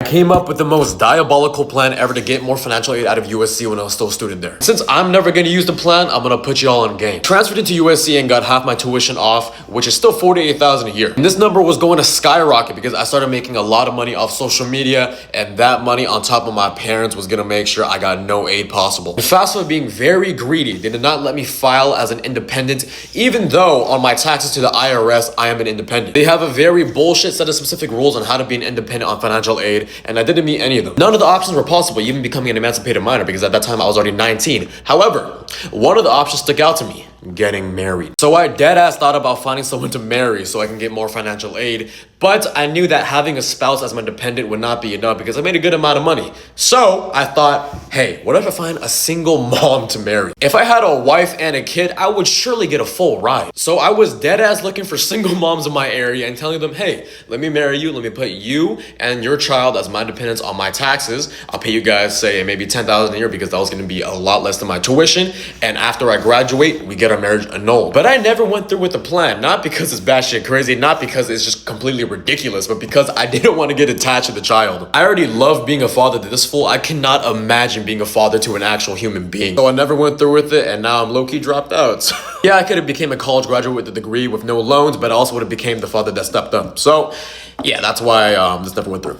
came up with the most diabolical plan ever to get more financial aid out of USC when I was still a student there. Since I'm never gonna use the plan, I'm gonna put y'all on game. Transferred into USC and got half my tuition off, which is still $48,000 a year. And this number was going to skyrocket because I started making a lot of money off social media, and that money on top of my parents was gonna make sure I got no aid possible. And FAFSA being very greedy, they did not let me file as an independent, even though on my taxes to the IRS, I am an independent. They have a very bullshit set of specific rules on how to be an independent on financial aid, and I didn't meet any of them. None of the options were possible, even becoming an emancipated minor, because at that time I was already 19. However, one of the options stuck out to me: getting married. So I deadass thought about finding someone to marry so I can get more financial aid, but I knew that having a spouse as my dependent would not be enough because I made a good amount of money. So I thought, hey, what if I find a single mom to marry? If I had a wife and a kid, I would surely get a full ride. So I was deadass looking for single moms in my area and telling them, hey, let me marry you, let me put you and your child as my dependents on my taxes. I'll pay you guys, say, maybe $10,000 a year because that was gonna be a lot less than my tuition. And after I graduate, we get our marriage annulled. But I never went through with the plan, not because it's batshit crazy, not because it's just completely ridiculous, but because I didn't want to get attached to the child. I already love being a father to this fool. I cannot imagine being a father to an actual human being. So I never went through with it, and now I'm low-key dropped out. So yeah, I could have became a college graduate with a degree with no loans, but I also would have became the father that stepped up. So yeah, that's why this never went through.